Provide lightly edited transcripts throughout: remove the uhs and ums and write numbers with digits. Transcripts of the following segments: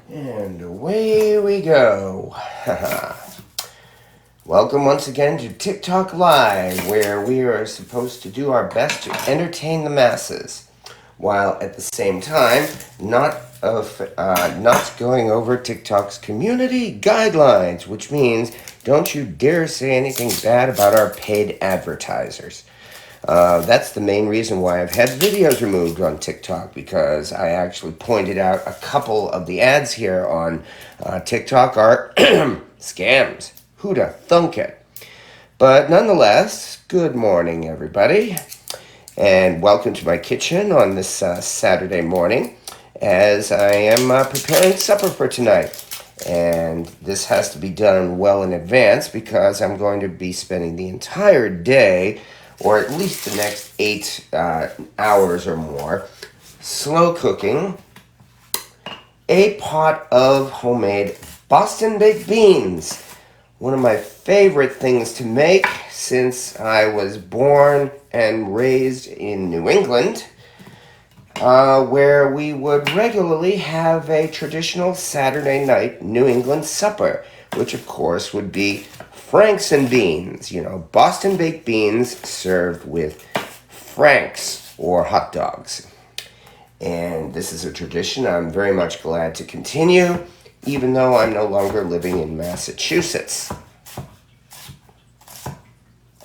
And away we go. Welcome once again to TikTok Live, where we are supposed to do our best to entertain the masses, while at the same time not going over TikTok's community guidelines, which means don't you dare say anything bad about our paid advertisers. That's the main reason why I've had videos removed on TikTok, because I actually pointed out a couple of the ads here on TikTok are scams. Who'da thunk it? But nonetheless, good morning, everybody, and welcome to my kitchen on this Saturday morning as I am preparing supper for tonight. And this has to be done well in advance because I'm going to be spending the entire day, or at least the next 8 hours or more, slow cooking a pot of homemade Boston baked beans. One of my favorite things to make since I was born and raised in New England, where we would regularly have a traditional Saturday night New England supper, which of course would be Franks and beans, Boston baked beans served with Franks or hot dogs. And this is a tradition I'm very much glad to continue, even though I'm no longer living in Massachusetts.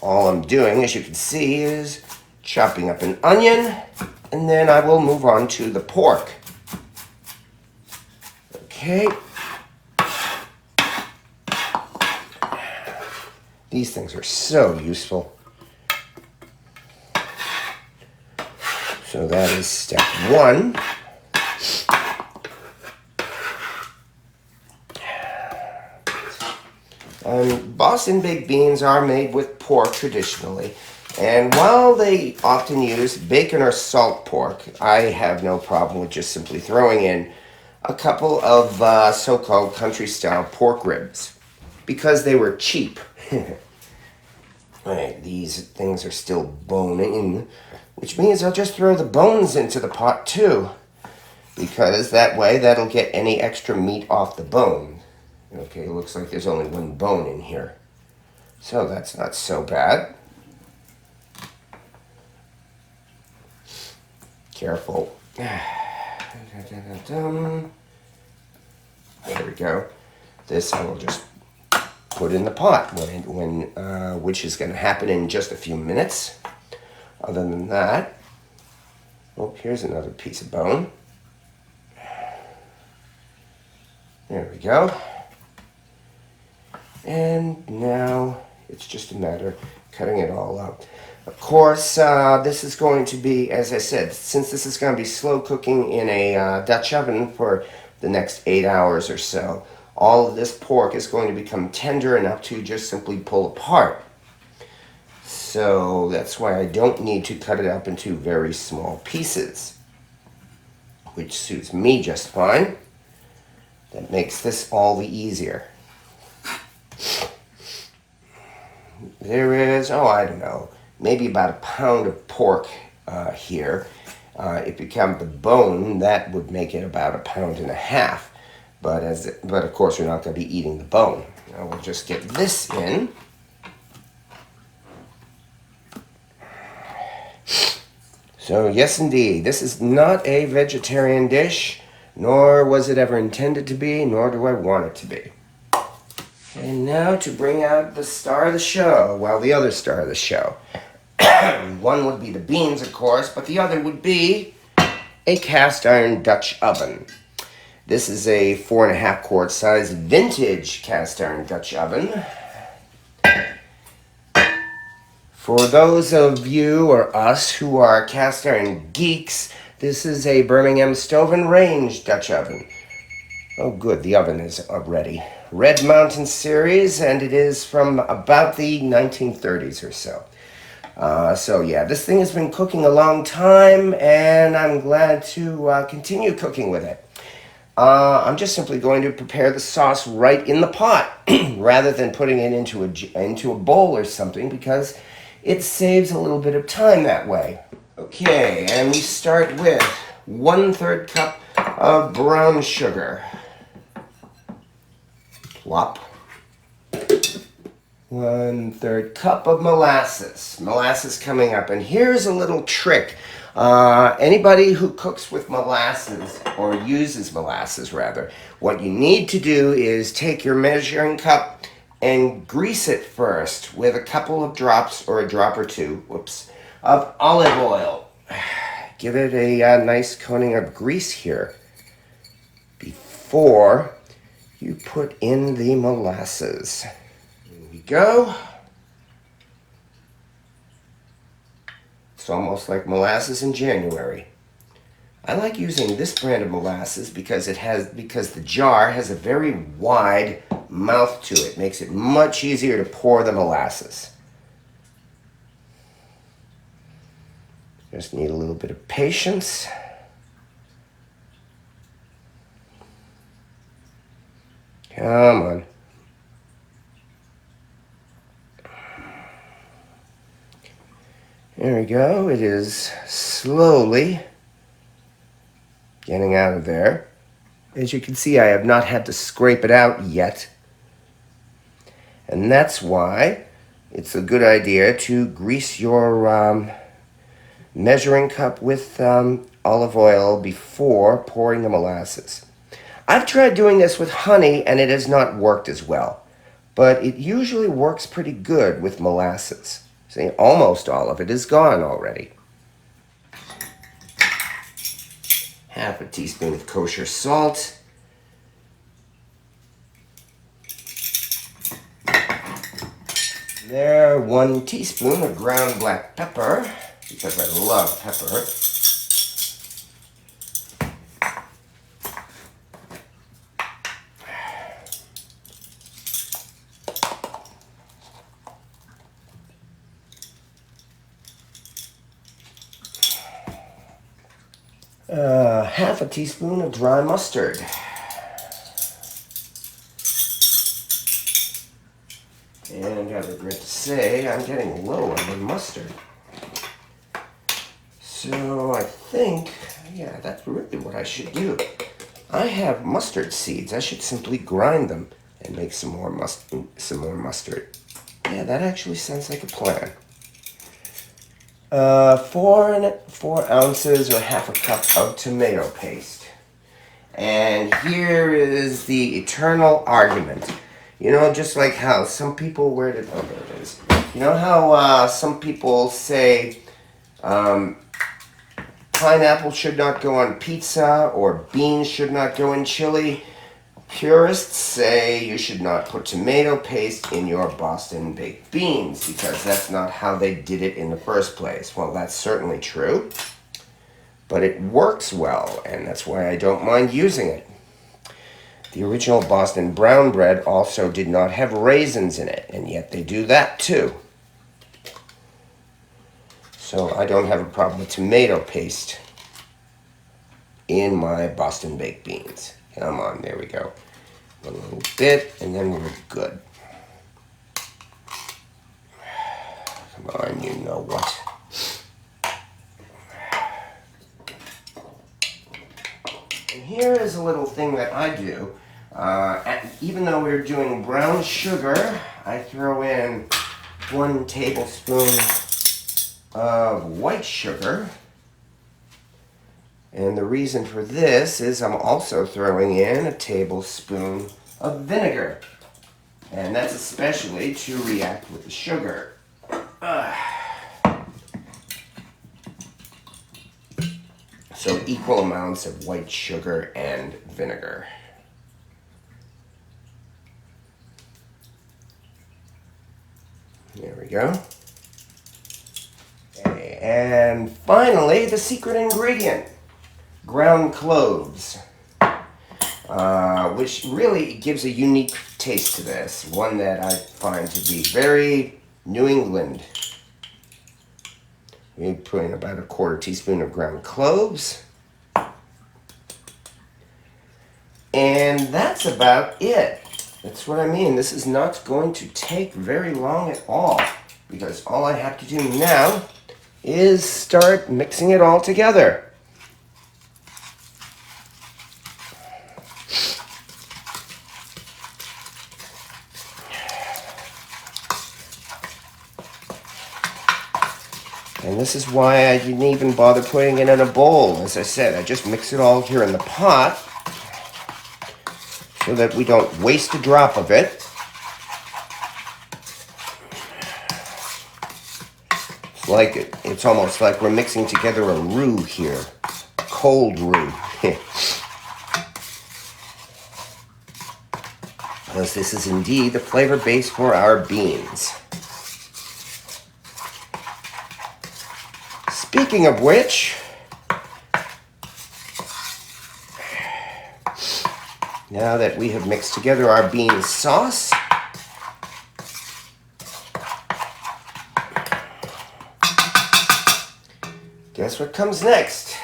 All I'm doing, as you can see, is chopping up an onion, and then I will move on to the pork. Okay. These things are so useful. So that is step one. Boston baked beans are made with pork traditionally, and while they often use bacon or salt pork, I have no problem with just simply throwing in a couple of so-called country-style pork ribs because they were cheap. Right, these things are still bone-in, which means I'll just throw the bones into the pot too, because that way that'll get any extra meat off the bone. Okay, it looks like there's only one bone in here, so that's not so bad. Careful. There we go. This I will just put in the pot, which is going to happen in just a few minutes. Other than that, oh, here's another piece of bone. There we go. And now it's just a matter of cutting it all up. Of course, this is going to be, as I said, since this is going to be slow cooking in a Dutch oven for the next 8 hours or so, all of this pork is going to become tender enough to just simply pull apart. So that's why I don't need to cut it up into very small pieces, which suits me just fine. That makes this all the easier. There is, I don't know, maybe about a pound of pork here. If you count the bone, that would make it about 1.5 pounds. But of course, we're not going to be eating the bone. Now we'll just get this in. So yes, indeed, this is not a vegetarian dish, nor was it ever intended to be, nor do I want it to be. And now to bring out the star of the show, the other star of the show. One would be the beans, of course, but the other would be a cast iron Dutch oven. This is a 4.5 quart size vintage cast iron Dutch oven. For those of you or us who are cast iron geeks, this is a Birmingham Stove and Range Dutch oven. Oh good, the oven is ready. Red Mountain series, and it is from about the 1930s or so. So yeah, this thing has been cooking a long time, and I'm glad to continue cooking with it. I'm just simply going to prepare the sauce right in the pot, rather than putting it into a bowl or something, because it saves a little bit of time that way. Okay, and we start with 1/3 cup of brown sugar. plop. 1/3 cup of molasses. Molasses coming up. And here's a little trick. Anybody who cooks with molasses, or uses molasses rather, what you need to do is take your measuring cup and grease it first with a couple of drops, or a drop or two, of olive oil. Give it a nice coating of grease here before you put in the molasses. Here we go. It's almost like molasses in January. I like using this brand of molasses because the jar has a very wide mouth to it. Makes it much easier to pour the molasses. Just need a little bit of patience. Come on. There we go. It is slowly getting out of there. As you can see, I have not had to scrape it out yet. And that's why it's a good idea to grease your measuring cup with olive oil before pouring the molasses. I've tried doing this with honey and it has not worked as well, but it usually works pretty good with molasses. See, almost all of it is gone already. Half a teaspoon of kosher salt. There, 1 teaspoon of ground black pepper, because I love pepper. Half a teaspoon of dry mustard. And I regret to say I'm getting low on the mustard. So I think, yeah, that's really what I should do. I have mustard seeds. I should simply grind them and make some more mustard. Yeah, that actually sounds like a plan. 4 ounces or half a cup of tomato paste. And here is the eternal argument. You know, just like how some people, there it is. You know how some people say pineapple should not go on pizza or beans should not go in chili? Purists say you should not put tomato paste in your Boston baked beans because that's not how they did it in the first place. Well, that's certainly true, but it works well, and that's why I don't mind using it. The original Boston brown bread also did not have raisins in it, and yet they do that too. So I don't have a problem with tomato paste in my Boston baked beans. Come on, there we go. A little bit, and then we're good. Come on, you know what. And here is a little thing that I do. Even though we're doing brown sugar, I throw in 1 tablespoon of white sugar. And the reason for this is I'm also throwing in a tablespoon of vinegar. And that's especially to react with the sugar. So equal amounts of white sugar and vinegar. There we go. Okay, and finally, the secret ingredient. Ground cloves, which really gives a unique taste to this, one that I find to be very New England. We put in about a 1/4 teaspoon of ground cloves. And that's about it. That's what I mean. This is not going to take very long at all, because all I have to do now is start mixing it all together. And this is why I didn't even bother putting it in a bowl. As I said, I just mix it all here in the pot so that we don't waste a drop of it. It's almost like we're mixing together a roux here, a cold roux. Because this is indeed the flavor base for our beans. Speaking of which, now that we have mixed together our bean sauce, guess what comes next?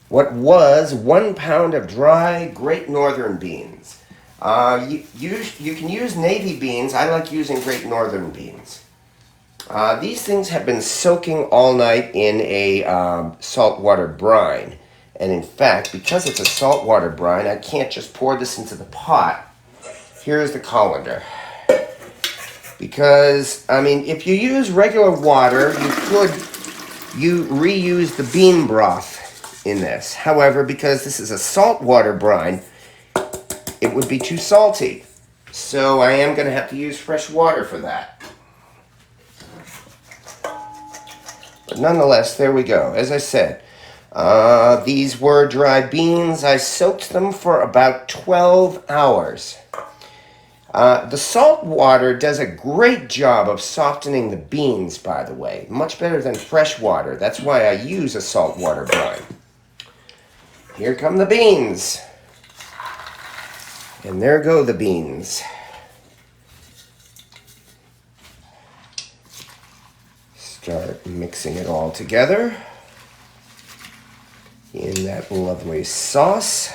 What was 1 pound of dry Great Northern beans. You can use navy beans. I like using Great Northern beans. These things have been soaking all night in a saltwater brine. And in fact, because it's a saltwater brine, I can't just pour this into the pot. Here's the colander. Because, I mean, if you use regular water, you reuse the bean broth in this. However, because this is a saltwater brine, it would be too salty. So I am going to have to use fresh water for that. But nonetheless, there we go. As I said, these were dried beans. I soaked them for about 12 hours. The salt water does a great job of softening the beans, by the way. Much better than fresh water. That's why I use a saltwater brine. Here come the beans. And there go the beans. Start mixing it all together in that lovely sauce.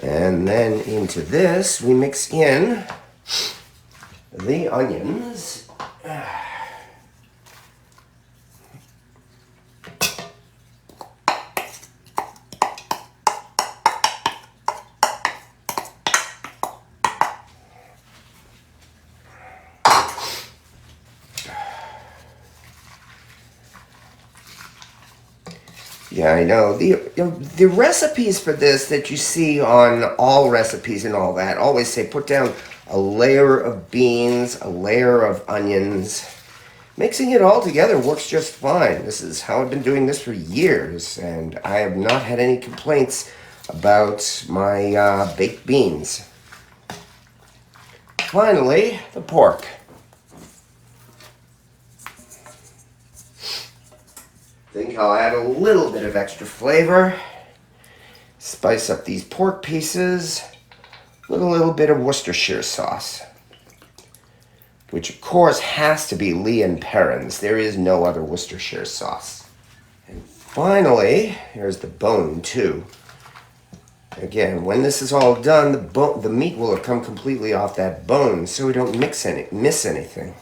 And then into this, we mix in the onions. Yeah, I know. The recipes for this that you see on all recipes and all that always say put down a layer of beans, a layer of onions. Mixing it all together works just fine. This is how I've been doing this for years, and I have not had any complaints about my baked beans. Finally, the pork. Think I'll add a little bit of extra flavor. Spice up these pork pieces with a little bit of Worcestershire sauce. Which of course has to be Lea & Perrins. There is no other Worcestershire sauce. And finally, here's the bone too. Again, when this is all done, the meat will have come completely off that bone so we don't miss anything.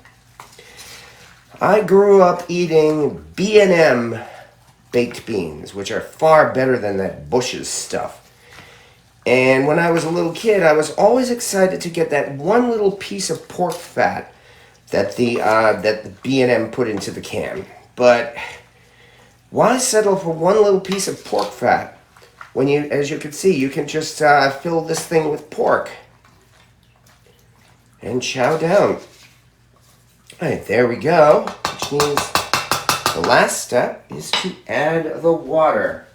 I grew up eating B&M baked beans, which are far better than that Bush's stuff. And when I was a little kid, I was always excited to get that one little piece of pork fat that the B&M put into the can. But why settle for one little piece of pork fat when you, as you can see, you can just fill this thing with pork and chow down. All right, there we go, which means the last step is to add the water.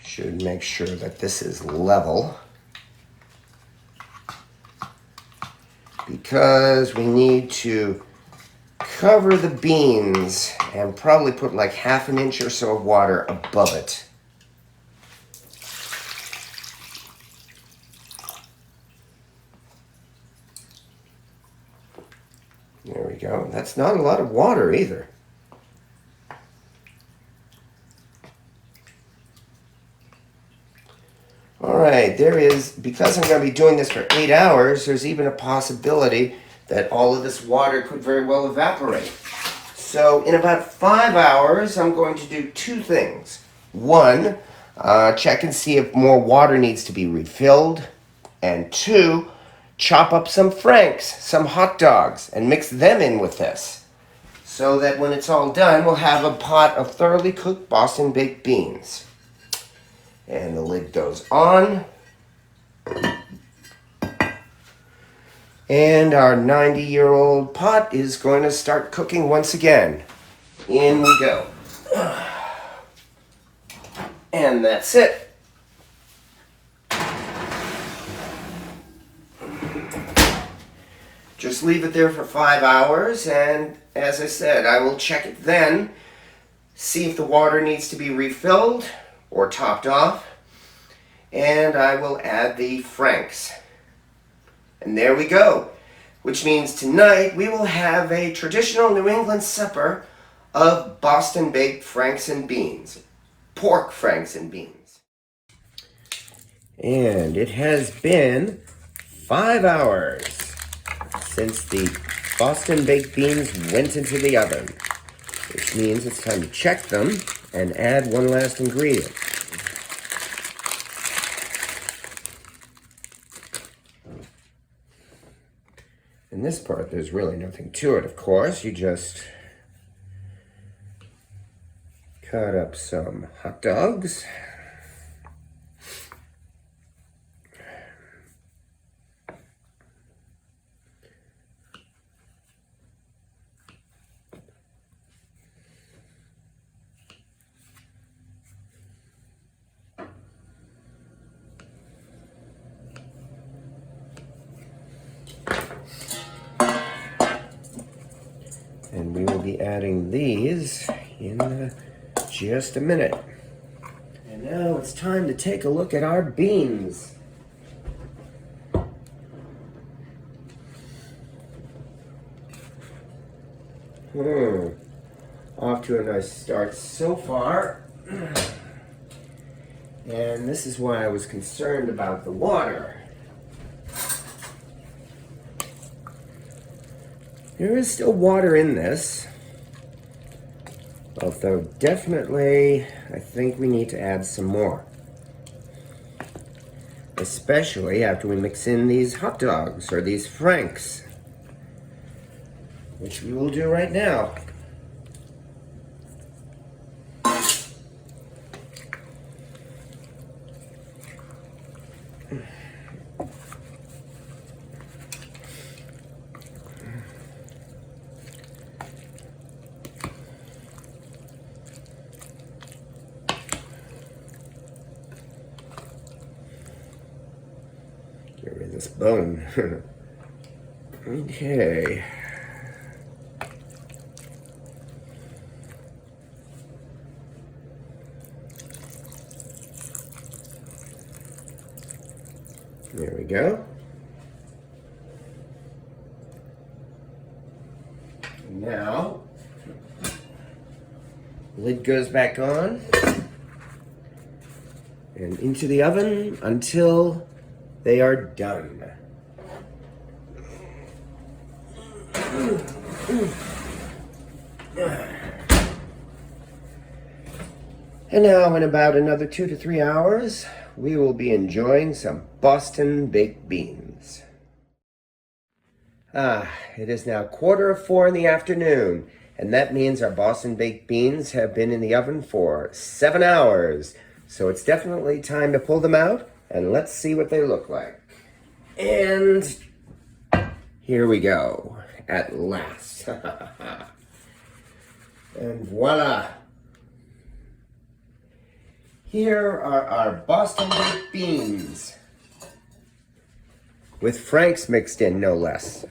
Should make sure that this is level because we need to cover the beans and probably put like half an inch or so of water above it. There we go. That's not a lot of water either. All right, there is, because I'm going to be doing this for 8 hours, there's even a possibility that all of this water could very well evaporate. So in about 5 hours, I'm going to do two things. One, check and see if more water needs to be refilled. And two, chop up some franks, some hot dogs, and mix them in with this. So that when it's all done, we'll have a pot of thoroughly cooked Boston baked beans. And the lid goes on. And our 90-year-old pot is going to start cooking once again. In we go. And that's it. Just leave it there for 5 hours, and as I said, I will check it then, see if the water needs to be refilled or topped off, and I will add the franks. And there we go, which means tonight we will have a traditional New England supper of Boston baked franks and beans, pork franks and beans. And it has been 5 hours since the Boston baked beans went into the oven, which means it's time to check them and add one last ingredient. In this part, there's really nothing to it, of course. You just cut up some hot dogs. And we will be adding these in just a minute. And now it's time to take a look at our beans. Off to a nice start so far. And this is why I was concerned about the water. There is still water in this, although definitely I think we need to add some more. Especially after we mix in these hot dogs or these franks, which we will do right now. Get rid of this bone. Okay. There we go. Now, lid goes back on and into the oven until they are done. And now in about another 2 to 3 hours, we will be enjoying some Boston baked beans. It is now 3:45 in the afternoon, and that means our Boston baked beans have been in the oven for 7 hours. So it's definitely time to pull them out, and let's see what they look like. And here we go, at last. And voila! Here are our Boston baked beans, with franks mixed in, no less.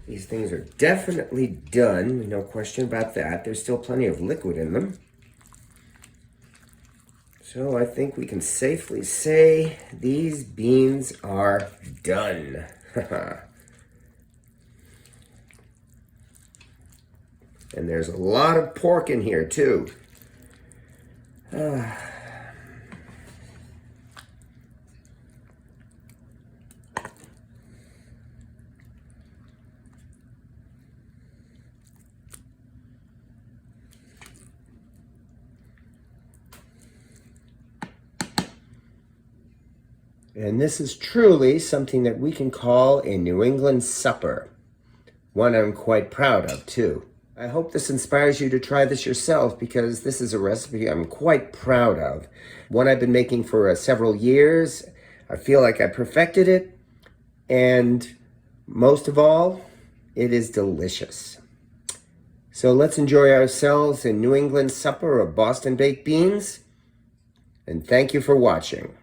These things are definitely done, no question about that. There's still plenty of liquid in them. So I think we can safely say these beans are done. And there's a lot of pork in here too. And this is truly something that we can call a New England supper. One I'm quite proud of, too. I hope this inspires you to try this yourself because this is a recipe I'm quite proud of. One I've been making for several years. I feel like I perfected it. And most of all, it is delicious. So let's enjoy ourselves a New England supper of Boston baked beans. And thank you for watching.